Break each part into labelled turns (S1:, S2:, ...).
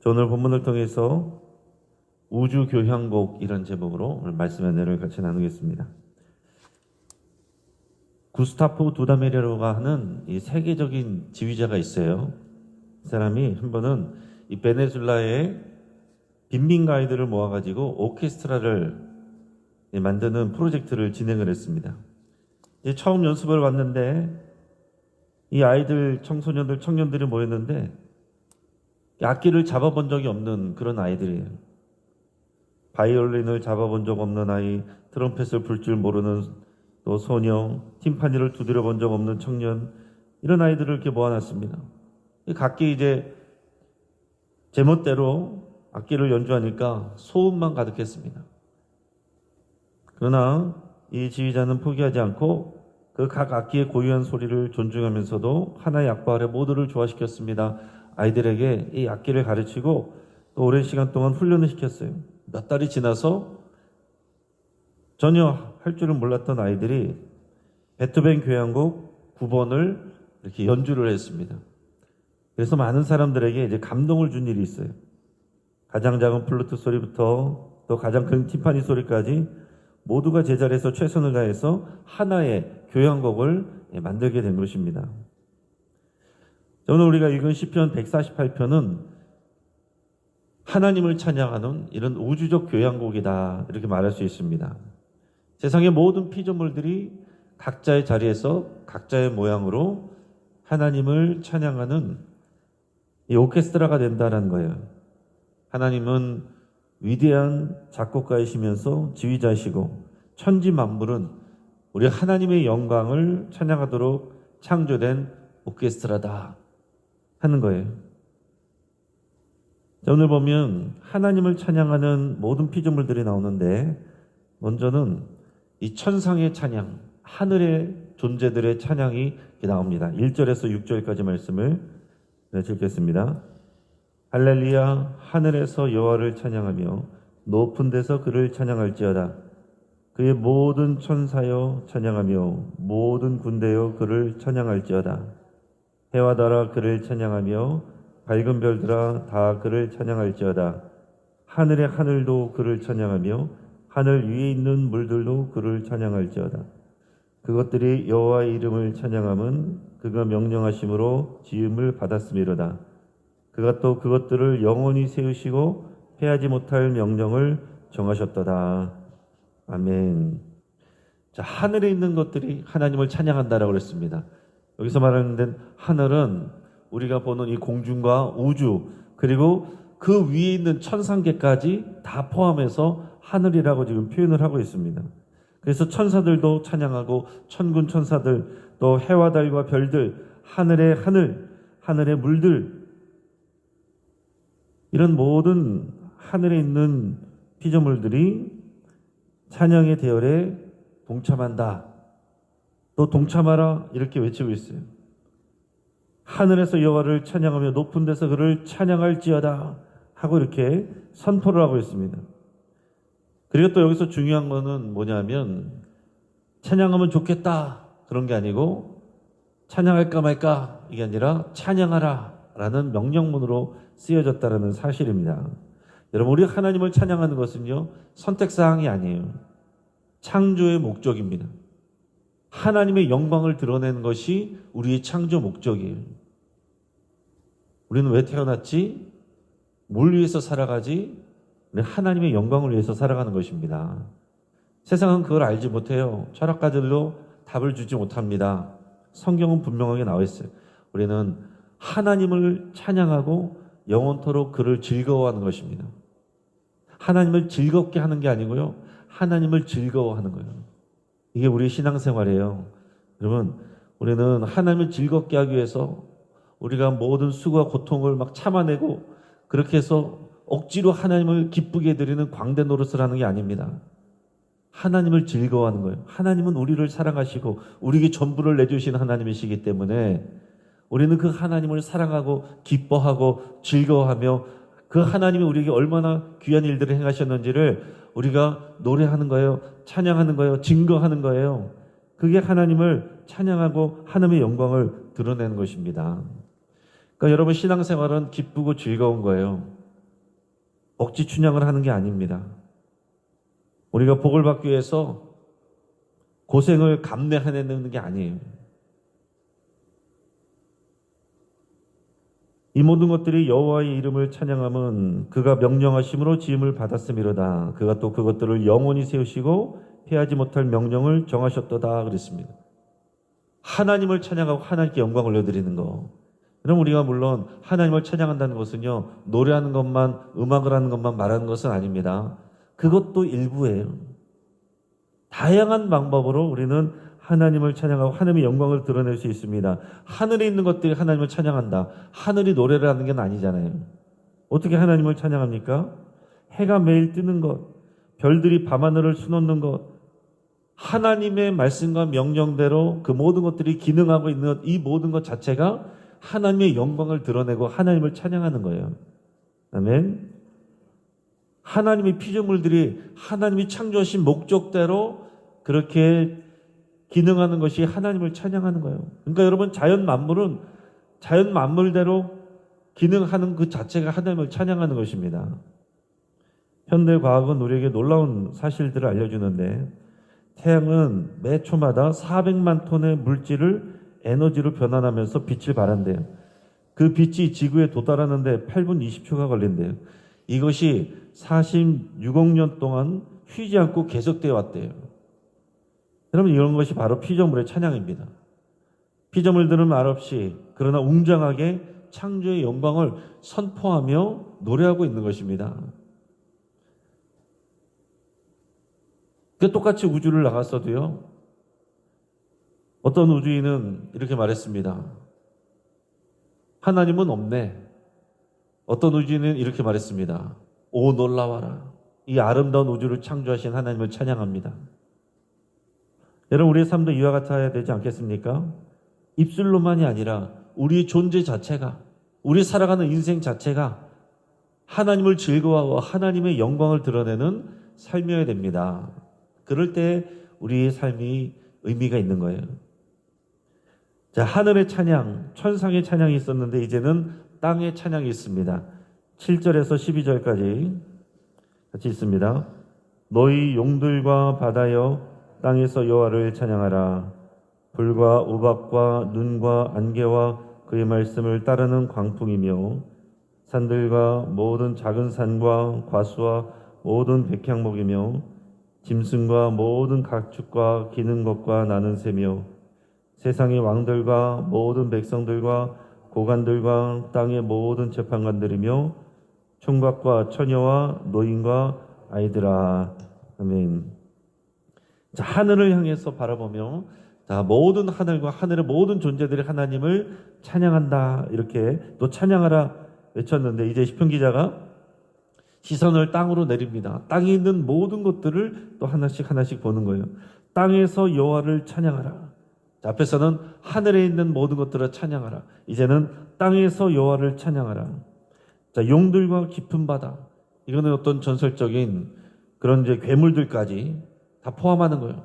S1: 오늘 본문을 통해서 우주교향곡 이런 제목으로 오늘 말씀의 내용을 같이 나누겠습니다. 구스타프 두다메리로가 하는 이 세계적인 지휘자가 있어요. 그 사람이 한 번은 이 베네수엘라의 빈민 가이드를 모아가지고 오케스트라를 만드는 프로젝트를 진행을 했습니다. 이제 처음 연습을 왔는데 이 아이들, 청소년들, 청년들이 모였는데 악기를 잡아본 적이 없는 그런 아이들이에요. 바이올린을 잡아본 적 없는 아이, 트럼펫을 불 줄 모르는 또 소녀, 팀파니를 두드려 본 적 없는 청년, 이런 아이들을 이렇게 모아놨습니다. 각기 이제 제멋대로 악기를 연주하니까 소음만 가득했습니다. 그러나 이 지휘자는 포기하지 않고 그 각 악기의 고유한 소리를 존중하면서도 하나의 악보 아래 모두를 조화시켰습니다. 아이들에게 이 악기를 가르치고 또 오랜 시간 동안 훈련을 시켰어요. 몇 달이 지나서 전혀 할 줄을 몰랐던 아이들이 베토벤 교향곡 9번을 이렇게 연주를 했습니다. 그래서 많은 사람들에게 이제 감동을 준 일이 있어요. 가장 작은 플루트 소리부터 또 가장 큰 팀파니 소리까지 모두가 제자리에서 최선을 다해서 하나의 교향곡을 만들게 된 것입니다. 오늘 우리가 읽은 시편 148편은 하나님을 찬양하는 이런 우주적 교향곡이다, 이렇게 말할 수 있습니다. 세상의 모든 피조물들이 각자의 자리에서 각자의 모양으로 하나님을 찬양하는 이 오케스트라가 된다는 거예요. 하나님은 위대한 작곡가이시면서 지휘자이시고 천지 만물은 우리 하나님의 영광을 찬양하도록 창조된 오케스트라다 하는 거예요. 오늘 보면 하나님을 찬양하는 모든 피조물들이 나오는데 먼저는 이 천상의 찬양, 하늘의 존재들의 찬양이 나옵니다. 1절에서 6절까지 말씀을 읽겠습니다. 할렐루야, 하늘에서 여호와를 찬양하며 높은 데서 그를 찬양할지어다. 그의 모든 천사여 찬양하며 모든 군대여 그를 찬양할지어다. 해와 달아 그를 찬양하며 밝은 별들아 다 그를 찬양할지어다. 하늘의 하늘도 그를 찬양하며 하늘 위에 있는 물들도 그를 찬양할지어다. 그것들이 여호와의 이름을 찬양함은 그가 명령하심으로 지음을 받았음이로다. 그가 또 그것들을 영원히 세우시고 패하지 못할 명령을 정하셨도다. 아멘. 자, 하늘에 있는 것들이 하나님을 찬양한다라고 그랬습니다. 여기서 말하는 데는 하늘은 우리가 보는 이 공중과 우주, 그리고 그 위에 있는 천상계까지 다 포함해서 하늘이라고 지금 표현을 하고 있습니다. 그래서 천사들도 찬양하고 천군 천사들, 또 해와 달과 별들, 하늘의 하늘, 하늘의 물들, 이런 모든 하늘에 있는 피조물들이 찬양의 대열에 동참한다. 또 동참하라, 이렇게 외치고 있어요. 하늘에서 여호와를 찬양하며 높은 데서 그를 찬양할지어다 하고 이렇게 선포를 하고 있습니다. 그리고 또 여기서 중요한 거는 뭐냐면 찬양하면 좋겠다 그런 게 아니고 찬양할까 말까 이게 아니라 찬양하라 라는 명령문으로 쓰여졌다는 사실입니다. 여러분, 우리 하나님을 찬양하는 것은요, 선택사항이 아니에요. 창조의 목적입니다. 하나님의 영광을 드러내는 것이 우리의 창조 목적이에요. 우리는 왜 태어났지? 뭘 위해서 살아가지? 하나님의 영광을 위해서 살아가는 것입니다. 세상은 그걸 알지 못해요. 철학가들도 답을 주지 못합니다. 성경은 분명하게 나와 있어요. 우리는 하나님을 찬양하고 영원토록 그를 즐거워하는 것입니다. 하나님을 즐겁게 하는 게 아니고요, 하나님을 즐거워하는 거예요. 이게 우리의 신앙생활이에요. 여러분, 우리는 하나님을 즐겁게 하기 위해서 우리가 모든 수고와 고통을 막 참아내고 그렇게 해서 억지로 하나님을 기쁘게 해드리는 광대 노릇을 하는 게 아닙니다. 하나님을 즐거워하는 거예요. 하나님은 우리를 사랑하시고 우리에게 전부를 내주신 하나님이시기 때문에 우리는 그 하나님을 사랑하고 기뻐하고 즐거워하며 그 하나님이 우리에게 얼마나 귀한 일들을 행하셨는지를 우리가 노래하는 거예요. 찬양하는 거예요. 증거하는 거예요. 그게 하나님을 찬양하고 하나님의 영광을 드러내는 것입니다. 그러니까 여러분, 신앙생활은 기쁘고 즐거운 거예요. 억지 춘향을 하는 게 아닙니다. 우리가 복을 받기 위해서 고생을 감내해내는 게 아니에요. 이 모든 것들이 여호와의 이름을 찬양함은 그가 명령하심으로 지음을 받았음이로다. 그가 또 그것들을 영원히 세우시고 피하지 못할 명령을 정하셨도다 그랬습니다. 하나님을 찬양하고 하나님께 영광을 올려드리는 거. 그럼 우리가 물론 하나님을 찬양한다는 것은요, 노래하는 것만, 음악을 하는 것만 말하는 것은 아닙니다. 그것도 일부예요. 다양한 방법으로 우리는 하나님을 찬양하고 하나님의 영광을 드러낼 수 있습니다. 하늘에 있는 것들이 하나님을 찬양한다. 하늘이 노래를 하는 게 아니잖아요. 어떻게 하나님을 찬양합니까? 해가 매일 뜨는 것, 별들이 밤하늘을 수놓는 것, 하나님의 말씀과 명령대로 그 모든 것들이 기능하고 있는 이 모든 것 자체가 하나님의 영광을 드러내고 하나님을 찬양하는 거예요. 아멘. 하나님의 피조물들이 하나님이 창조하신 목적대로 그렇게 기능하는 것이 하나님을 찬양하는 거예요. 그러니까 여러분, 자연 만물은 자연 만물대로 기능하는 그 자체가 하나님을 찬양하는 것입니다. 현대 과학은 우리에게 놀라운 사실들을 알려주는데, 태양은 매 초마다 400만 톤의 물질을 에너지로 변환하면서 빛을 발한대요. 그 빛이 지구에 도달하는데 8분 20초가 걸린대요. 이것이 46억 년 동안 쉬지 않고 계속되어 왔대요. 여러분, 이런 것이 바로 피조물의 찬양입니다. 피조물들은 말없이 그러나 웅장하게 창조의 영광을 선포하며 노래하고 있는 것입니다. 그 똑같이 우주를 나갔어도요, 어떤 우주인은 이렇게 말했습니다. 하나님은 없네. 어떤 우주인은 이렇게 말했습니다. 오, 놀라워라. 이 아름다운 우주를 창조하신 하나님을 찬양합니다. 여러분, 우리의 삶도 이와 같아야 되지 않겠습니까? 입술로만이 아니라 우리의 존재 자체가, 우리 살아가는 인생 자체가 하나님을 즐거워하고 하나님의 영광을 드러내는 삶이어야 됩니다. 그럴 때 우리의 삶이 의미가 있는 거예요. 자, 하늘의 찬양, 천상의 찬양이 있었는데 이제는 땅의 찬양이 있습니다. 7절에서 12절까지 같이 있습니다. 너희 용들과 바다여 땅에서 여호와를 찬양하라. 불과 우박과 눈과 안개와 그의 말씀을 따르는 광풍이며 산들과 모든 작은 산과 과수와 모든 백향목이며 짐승과 모든 가축과 기는 것과 나는 새며 세상의 왕들과 모든 백성들과 고관들과 땅의 모든 재판관들이며 총각과 처녀와 노인과 아이들아. 아멘. 자, 하늘을 향해서 바라보며 자, 모든 하늘과 하늘의 모든 존재들이 하나님을 찬양한다. 이렇게 또 찬양하라 외쳤는데, 이제 시편 기자가 시선을 땅으로 내립니다. 땅에 있는 모든 것들을 또 하나씩 하나씩 보는 거예요. 땅에서 여호와를 찬양하라. 자, 앞에서는 하늘에 있는 모든 것들을 찬양하라. 이제는 땅에서 여호와를 찬양하라. 자, 용들과 깊은 바다. 이거는 어떤 전설적인 그런 이제 괴물들까지 다 포함하는 거예요.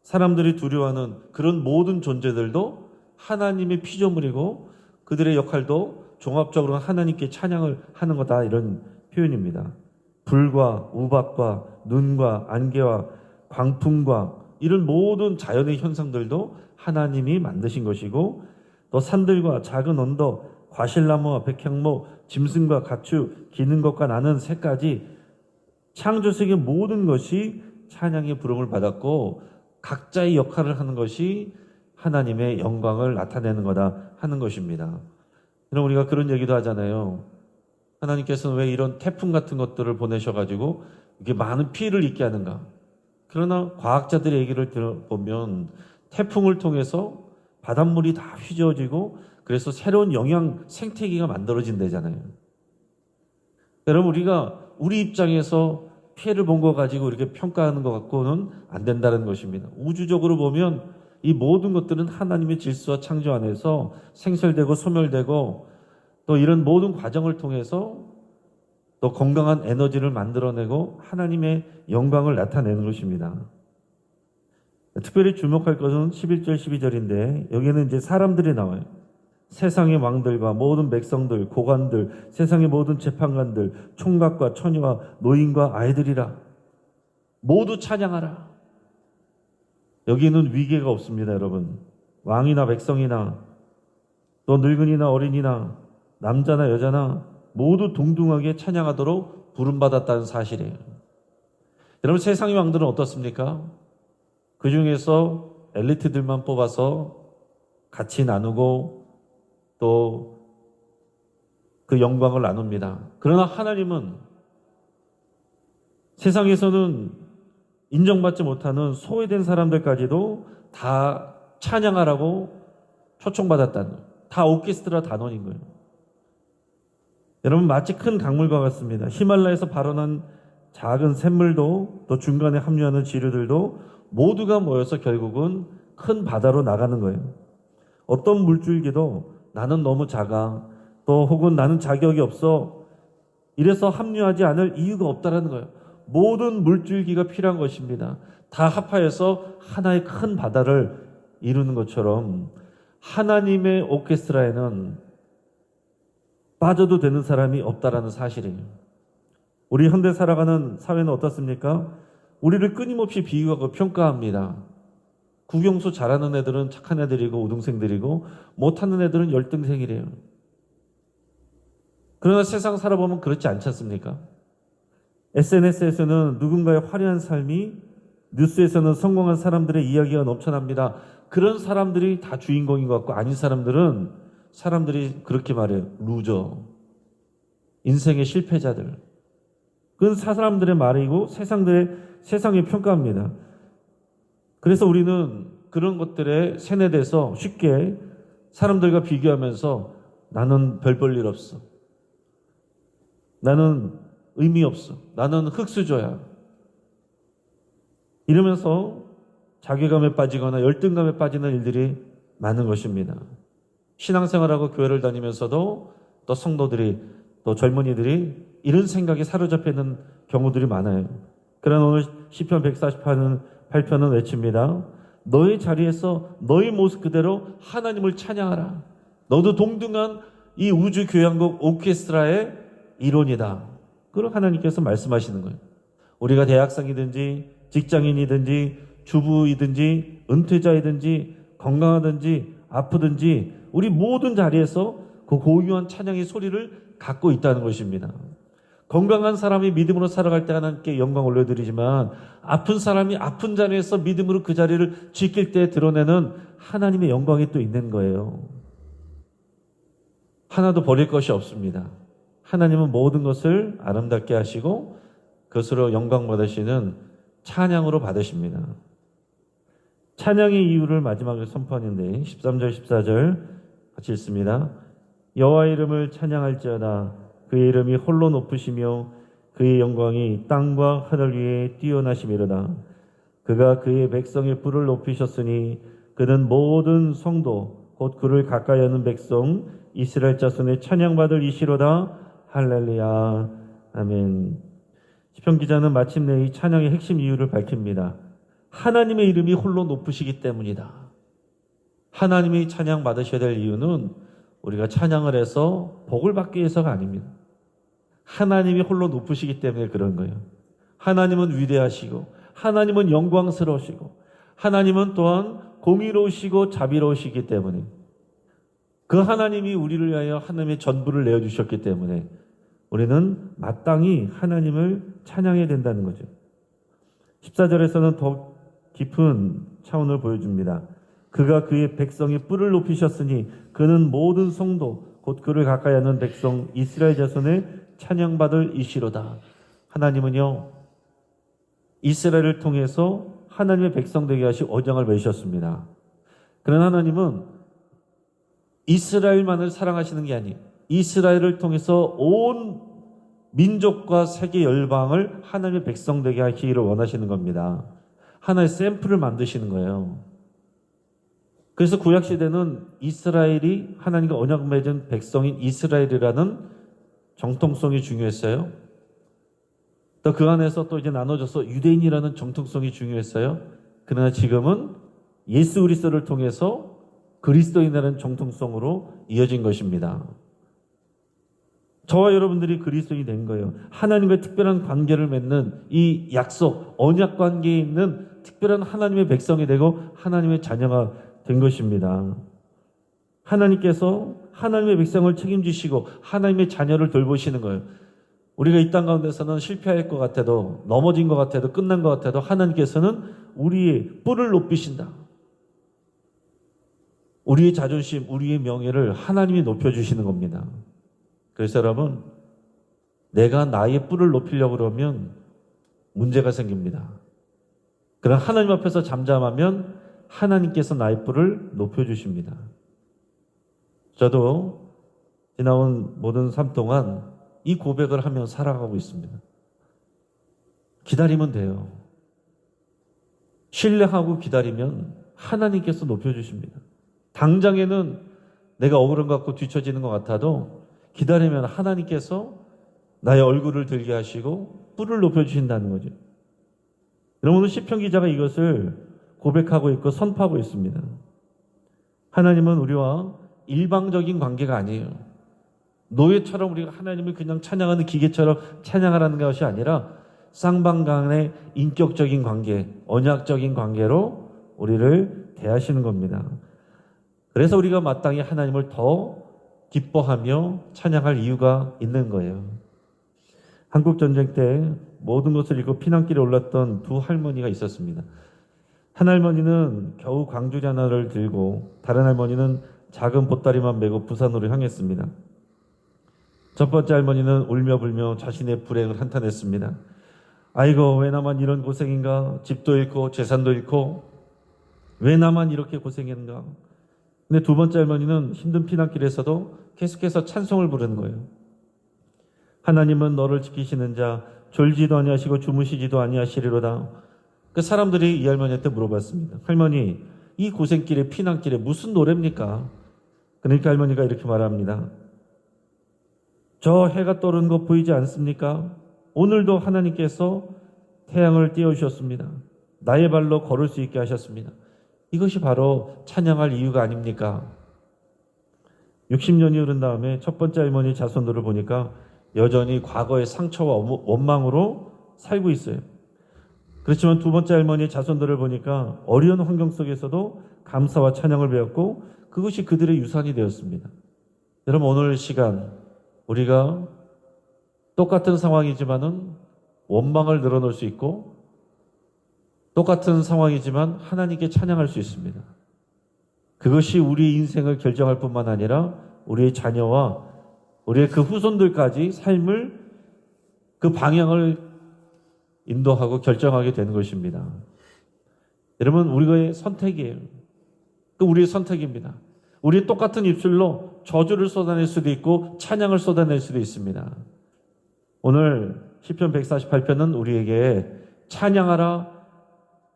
S1: 사람들이 두려워하는 그런 모든 존재들도 하나님의 피조물이고 그들의 역할도 종합적으로 하나님께 찬양을 하는 거다, 이런 표현입니다. 불과 우박과 눈과 안개와 광풍과 이런 모든 자연의 현상들도 하나님이 만드신 것이고, 또 산들과 작은 언덕, 과실나무와 백향목, 짐승과 가축, 기는 것과 나는 새까지 창조세계 모든 것이 찬양의 부름을 받았고 각자의 역할을 하는 것이 하나님의 영광을 나타내는 거다 하는 것입니다. 그럼 우리가 그런 얘기도 하잖아요. 하나님께서는 왜 이런 태풍 같은 것들을 보내셔가지고 이렇게 많은 피해를 입게 하는가? 그러나 과학자들의 얘기를 들어보면 태풍을 통해서 바닷물이 다 휘저어지고 그래서 새로운 영양 생태계가 만들어진다잖아요. 여러분, 우리가 우리 입장에서 피해를 본 거 가지고 이렇게 평가하는 것 갖고는 안 된다는 것입니다. 우주적으로 보면 이 모든 것들은 하나님의 질서와 창조 안에서 생설되고 소멸되고 또 이런 모든 과정을 통해서 또 건강한 에너지를 만들어내고 하나님의 영광을 나타내는 것입니다. 특별히 주목할 것은 11절, 12절인데 여기는 이제 사람들이 나와요. 세상의 왕들과 모든 백성들, 고관들, 세상의 모든 재판관들, 총각과 처녀와 노인과 아이들이라 모두 찬양하라. 여기는 위계가 없습니다, 여러분. 왕이나 백성이나 또 늙은이나 어린이나 남자나 여자나 모두 동등하게 찬양하도록 부름받았다는 사실이에요. 여러분, 세상의 왕들은 어떻습니까? 그 중에서 엘리트들만 뽑아서 같이 나누고 또 그 영광을 나눕니다. 그러나 하나님은 세상에서는 인정받지 못하는 소외된 사람들까지도 다 찬양하라고 초청받았다는 거예요. 다 오케스트라 단원인 거예요. 여러분, 마치 큰 강물과 같습니다. 히말라야에서 발원한 작은 샘물도 또 중간에 합류하는 지류들도 모두가 모여서 결국은 큰 바다로 나가는 거예요. 어떤 물줄기도 나는 너무 작아, 또 혹은 나는 자격이 없어, 이래서 합류하지 않을 이유가 없다라는 거예요. 모든 물줄기가 필요한 것입니다. 다 합하여서 하나의 큰 바다를 이루는 것처럼 하나님의 오케스트라에는 빠져도 되는 사람이 없다라는 사실이에요. 우리 현대 살아가는 사회는 어떻습니까? 우리를 끊임없이 비유하고 평가합니다. 국영수 잘하는 애들은 착한 애들이고 우등생들이고 못하는 애들은 열등생이래요. 그러나 세상 살아보면 그렇지 않지 않습니까? SNS에서는 누군가의 화려한 삶이, 뉴스에서는 성공한 사람들의 이야기가 넘쳐납니다. 그런 사람들이 다 주인공인 것 같고, 아닌 사람들은 사람들이 그렇게 말해요. 루저. 인생의 실패자들. 그건 사람들의 말이고 세상의 평가입니다. 그래서 우리는 그런 것들에 세뇌돼서 쉽게 사람들과 비교하면서 나는 별 볼 일 없어. 나는 의미 없어. 나는 흙수저야. 이러면서 자괴감에 빠지거나 열등감에 빠지는 일들이 많은 것입니다. 신앙생활하고 교회를 다니면서도 또 성도들이, 또 젊은이들이 이런 생각에 사로잡혀 있는 경우들이 많아요. 그러나 오늘 시편 148편은 외칩니다. 너의 자리에서 너의 모습 그대로 하나님을 찬양하라. 너도 동등한 이 우주 교향곡 오케스트라의 일원이다. 그걸 하나님께서 말씀하시는 거예요. 우리가 대학생이든지 직장인이든지 주부이든지 은퇴자이든지 건강하든지 아프든지 우리 모든 자리에서 그 고유한 찬양의 소리를 갖고 있다는 것입니다. 건강한 사람이 믿음으로 살아갈 때 하나님께 영광 올려드리지만, 아픈 사람이 아픈 자리에서 믿음으로 그 자리를 지킬 때 드러내는 하나님의 영광이 또 있는 거예요. 하나도 버릴 것이 없습니다. 하나님은 모든 것을 아름답게 하시고 그것으로 영광 받으시는 찬양으로 받으십니다. 찬양의 이유를 마지막에 선포하는데 13절 14절 같이 읽습니다. 여호와의 이름을 찬양할지어다. 그의 이름이 홀로 높으시며 그의 영광이 땅과 하늘 위에 뛰어나심이로다. 그가 그의 백성의 뿔을 높이셨으니 그는 모든 성도 곧 그를 가까이 하는 백성 이스라엘 자손의 찬양받을 이시로다. 할렐루야. 아멘. 시편 기자는 마침내 이 찬양의 핵심 이유를 밝힙니다. 하나님의 이름이 홀로 높으시기 때문이다. 하나님이 찬양 받으셔야 될 이유는 우리가 찬양을 해서 복을 받기 위해서가 아닙니다. 하나님이 홀로 높으시기 때문에 그런 거예요. 하나님은 위대하시고 하나님은 영광스러우시고 하나님은 또한 공의로우시고 자비로우시기 때문에, 그 하나님이 우리를 위하여 하나님의 전부를 내어주셨기 때문에 우리는 마땅히 하나님을 찬양해야 된다는 거죠. 14절에서는 더 깊은 차원을 보여줍니다. 그가 그의 백성의 뿔을 높이셨으니 그는 모든 성도 곧 그를 가까이 하는 백성 이스라엘 자손의 찬양받을 이시로다. 하나님은요, 이스라엘을 통해서 하나님의 백성 되게 하시 언약을 맺으셨습니다. 그러나 하나님은 이스라엘만을 사랑하시는 게 아니에요. 이스라엘을 통해서 온 민족과 세계 열방을 하나님의 백성 되게 하시기를 원하시는 겁니다. 하나의 샘플을 만드시는 거예요. 그래서 구약시대는 이스라엘이 하나님과 언약 맺은 백성인 이스라엘이라는 정통성이 중요했어요. 또 그 안에서 또 이제 나눠져서 유대인이라는 정통성이 중요했어요. 그러나 지금은 예수 그리스도를 통해서 그리스도인이라는 정통성으로 이어진 것입니다. 저와 여러분들이 그리스도인이 된 거예요. 하나님과의 특별한 관계를 맺는 이 약속, 언약 관계에 있는 특별한 하나님의 백성이 되고 하나님의 자녀가 된 것입니다. 하나님께서 하나님의 백성을 책임지시고 하나님의 자녀를 돌보시는 거예요. 우리가 이 땅 가운데서는 실패할 것 같아도, 넘어진 것 같아도, 끝난 것 같아도 하나님께서는 우리의 뿔을 높이신다. 우리의 자존심, 우리의 명예를 하나님이 높여주시는 겁니다. 그래서 여러분, 내가 나의 뿔을 높이려고 그러면 문제가 생깁니다. 그러나 하나님 앞에서 잠잠하면 하나님께서 나의 뿔을 높여주십니다. 저도 지나온 모든 삶 동안 이 고백을 하며 살아가고 있습니다. 기다리면 돼요. 신뢰하고 기다리면 하나님께서 높여주십니다. 당장에는 내가 억울한 것 같고 뒤처지는 것 같아도 기다리면 하나님께서 나의 얼굴을 들게 하시고 뿔을 높여주신다는 거죠. 여러분, 시편 기자가 이것을 고백하고 있고 선포하고 있습니다. 하나님은 우리와 일방적인 관계가 아니에요. 노예처럼 우리가 하나님을 그냥 찬양하는 기계처럼 찬양하라는 것이 아니라 쌍방간의 인격적인 관계, 언약적인 관계로 우리를 대하시는 겁니다. 그래서 우리가 마땅히 하나님을 더 기뻐하며 찬양할 이유가 있는 거예요. 한국전쟁 때 모든 것을 잃고 피난길에 올랐던 두 할머니가 있었습니다. 한 할머니는 겨우 광주리 하나를 들고 다른 할머니는 작은 보따리만 메고 부산으로 향했습니다. 첫 번째 할머니는 울며 불며 자신의 불행을 한탄했습니다. 아이고, 왜 나만 이런 고생인가? 집도 잃고 재산도 잃고 왜 나만 이렇게 고생했는가? 근데 두 번째 할머니는 힘든 피난길에서도 계속해서 찬송을 부르는 거예요. 하나님은 너를 지키시는 자, 졸지도 아니하시고 주무시지도 아니하시리로다. 그 사람들이 이 할머니한테 물어봤습니다. 할머니, 이 고생길에 피난길에 무슨 노래입니까? 그러니까 할머니가 이렇게 말합니다. 저 해가 떠오르는 거 보이지 않습니까? 오늘도 하나님께서 태양을 띄워주셨습니다. 나의 발로 걸을 수 있게 하셨습니다. 이것이 바로 찬양할 이유가 아닙니까? 60년이 흐른 다음에 첫 번째 할머니 자손들을 보니까 여전히 과거의 상처와 원망으로 살고 있어요. 그렇지만 두 번째 할머니 자손들을 보니까 어려운 환경 속에서도 감사와 찬양을 배웠고 그것이 그들의 유산이 되었습니다. 여러분, 오늘 시간 우리가 똑같은 상황이지만은 원망을 늘어놓을 수 있고 똑같은 상황이지만 하나님께 찬양할 수 있습니다. 그것이 우리의 인생을 결정할 뿐만 아니라 우리의 자녀와 우리의 그 후손들까지 삶을 그 방향을 인도하고 결정하게 되는 것입니다. 여러분, 우리의 선택이에요. 그 우리의 선택입니다. 우리 똑같은 입술로 저주를 쏟아낼 수도 있고 찬양을 쏟아낼 수도 있습니다. 오늘 시편 148편은 우리에게 찬양하라.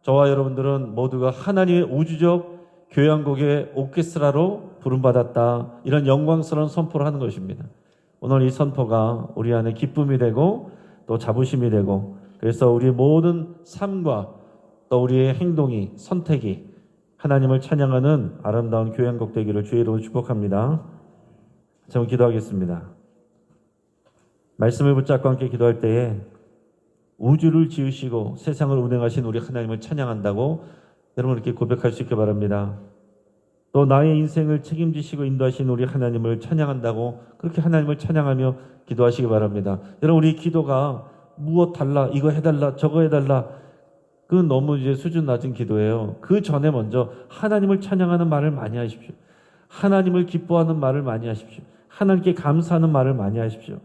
S1: 저와 여러분들은 모두가 하나님의 우주적 교향곡의 오케스트라로 부름받았다. 이런 영광스러운 선포를 하는 것입니다. 오늘 이 선포가 우리 안에 기쁨이 되고 또 자부심이 되고 그래서 우리의 모든 삶과 또 우리의 행동이 선택이 하나님을 찬양하는 아름다운 교향곡 되기를 주의 이름으로 축복합니다. 저는 기도하겠습니다. 말씀을 붙잡고 함께 기도할 때에 우주를 지으시고 세상을 운행하신 우리 하나님을 찬양한다고 여러분 이렇게 고백할 수 있게 바랍니다. 또 나의 인생을 책임지시고 인도하신 우리 하나님을 찬양한다고 그렇게 하나님을 찬양하며 기도하시기 바랍니다. 여러분, 우리 기도가 무엇 달라, 이거 해달라, 저거 해달라, 그건 너무 이제 수준 낮은 기도예요. 그 전에 먼저 하나님을 찬양하는 말을 많이 하십시오. 하나님을 기뻐하는 말을 많이 하십시오. 하나님께 감사하는 말을 많이 하십시오.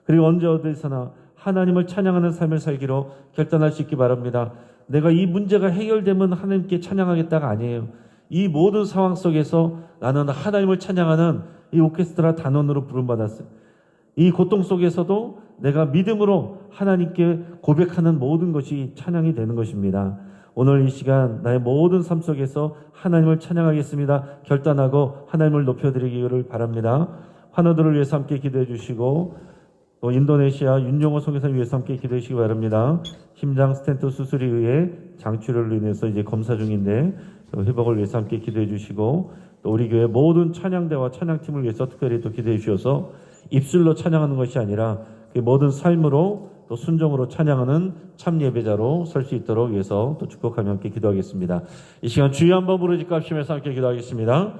S1: 그리고 언제 어디서나 하나님을 찬양하는 삶을 살기로 결단할 수 있기 바랍니다. 내가 이 문제가 해결되면 하나님께 찬양하겠다가 아니에요. 이 모든 상황 속에서 나는 하나님을 찬양하는 이 오케스트라 단원으로 부름받았어요. 이 고통 속에서도 내가 믿음으로 하나님께 고백하는 모든 것이 찬양이 되는 것입니다. 오늘 이 시간 나의 모든 삶 속에서 하나님을 찬양하겠습니다. 결단하고 하나님을 높여드리기를 바랍니다. 환우들을 위해서 함께 기도해 주시고 또 인도네시아 윤용호 선교사를 위해서 함께 기도해 주시기 바랍니다. 심장 스텐트 수술에 의해 장출혈로 인해서 이제 검사 중인데 회복을 위해서 함께 기도해 주시고 또 또 우리 교회 모든 찬양대와 찬양팀을 위해서 특별히 또 기도해 주셔서 입술로 찬양하는 것이 아니라 그 모든 삶으로 또 순종으로 찬양하는 참 예배자로 설 수 있도록 위해서 또 축복하며 함께 기도하겠습니다. 이 시간 주여 한번 부르짖고 합심해서 함께 기도하겠습니다.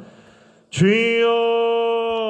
S1: 주여